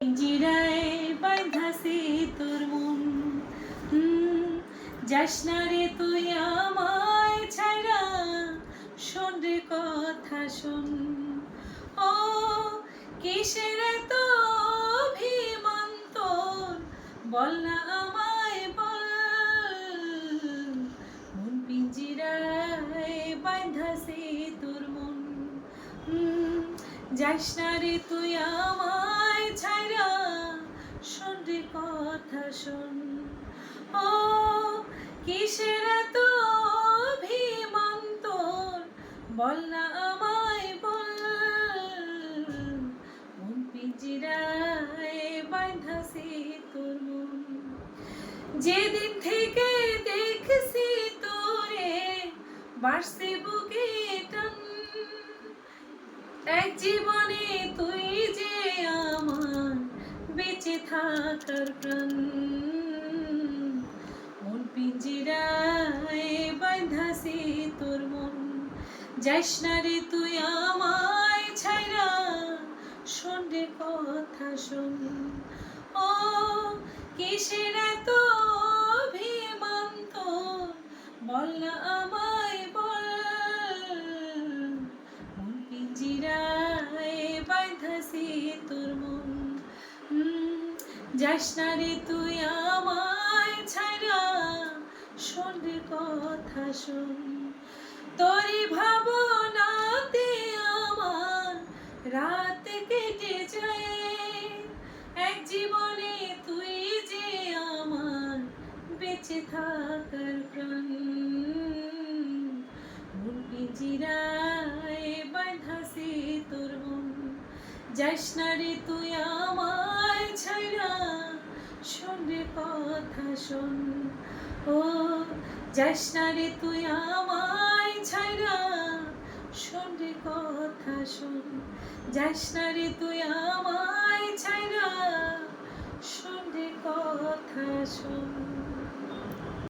পিঞ্জিরায় বাঁধাছে তোর মন, যাস না রে তুই আমায় ছাইরা, শোন রে কথা শোন। ও কিসের এত অভিমান তোর, বল না আমায় বল। মন পিঞ্জিরায় বাঁধাছে তোর মন, যাস না রে তুই আমায় ছাইরা, শোন রে কথা শোন। ও কিসের এত অভিমান তোর, বল না আমায় বল। মন পিঞ্জিরায় বাঁধাছে তোর মন, যেদিন থেকে দেখছি তোরে বাড়ছে বুকে টান। এক জীবনে তুই যে আমার বেঁচে থাকার প্রাণ। মন পিঞ্জিরায় বাঁধাছে তোর মন, যাস না রে তুই আমায় ছাইরা, শোন রে কথা শোন। ও কিসের এত অভিমান তোর, বল না আমায় বল। মন পিঞ্জিরায় বাঁধাছে তোর মন, যাস না রে তুই আমায় ছাইরা, শোন রে কথা শোন। তোরই ভাবনাতে আমার রাত কেটে যায়, এক জীবনে তুই যে আমার বেঁচে থাকার প্রাণ। মন পিঞ্জিরায় বাঁধাছে তোর মন, যাস না রে তুই আমায় ছাইরা, শোন রে কথা শোন। ও যাস না রে তুই আমায় ছাইরা, শোন রে কথা শোন। যাস না রে তুই আমায় ছাইরা, শোন রে কথা শোন।